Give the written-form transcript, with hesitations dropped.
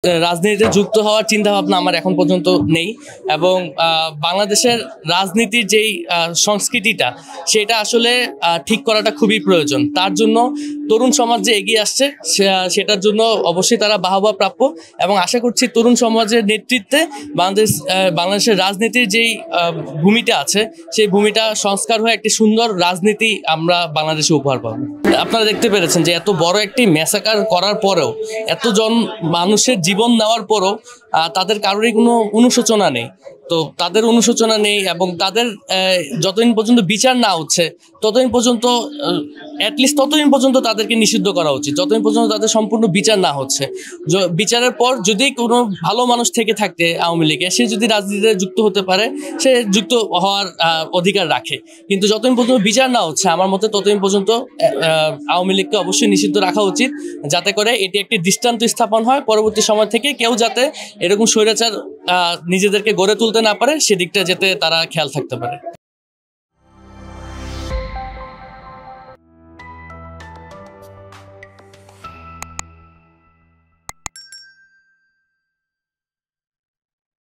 রাজনীতিতে যুক্ত হওয়ার চিন্তাভাবনা আমার এখন পর্যন্ত নেই এবং বাংলাদেশের রাজনীতির যেই সংস্কৃতিটা সেটা আসলে ঠিক করাটা খুবই প্রয়োজন। তার জন্য তরুণ সমাজ যে এগিয়ে আসছে সেটার জন্য অবশ্যই তারা বাহবা প্রাপ্য এবং আশা করছি তরুণ সমাজের নেতৃত্বে বাংলাদেশের রাজনীতির যেই ভূমিটা আছে সেই ভূমিটা সংস্কার হয়ে একটি সুন্দর রাজনীতি আমরা বাংলাদেশে উপহার পাবো। আপনারা দেখতে পেরেছেন যে এত বড় একটি ম্যাসাকার করার পরেও, এতজন মানুষের জীবন নেওয়ার পরও তাদের কারোরই কোনো অনুশোচনা নেই। তো তাদের অনুশোচনা নেই এবং তাদের যতদিন পর্যন্ত বিচার না হচ্ছে ততদিন পর্যন্ত অ্যাটলিস্ট ততদিন পর্যন্ত তাদেরকে নিষিদ্ধ করা উচিত, যতদিন পর্যন্ত তাদের সম্পূর্ণ বিচার না হচ্ছে। বিচারের পর যদি কোনো ভালো মানুষ থেকে থাকতে আওয়ামী লীগে, সে যদি রাজনীতিতে যুক্ত হতে পারে, সে যুক্ত হওয়ার অধিকার রাখে। কিন্তু যতদিন পর্যন্ত বিচার না হচ্ছে আমার মতে ততদিন পর্যন্ত আওয়ামী লীগকে অবশ্যই নিষিদ্ধ রাখা উচিত, যাতে করে এটি একটি দৃষ্টান্ত স্থাপন হয় পরবর্তী সময় থেকে কেউ যাতে এরকম স্বৈরাচার নিজেদেরকে গড়ে তুলতে না পারে, সেদিকটা যাতে তারা খেয়াল থাকতে পারে।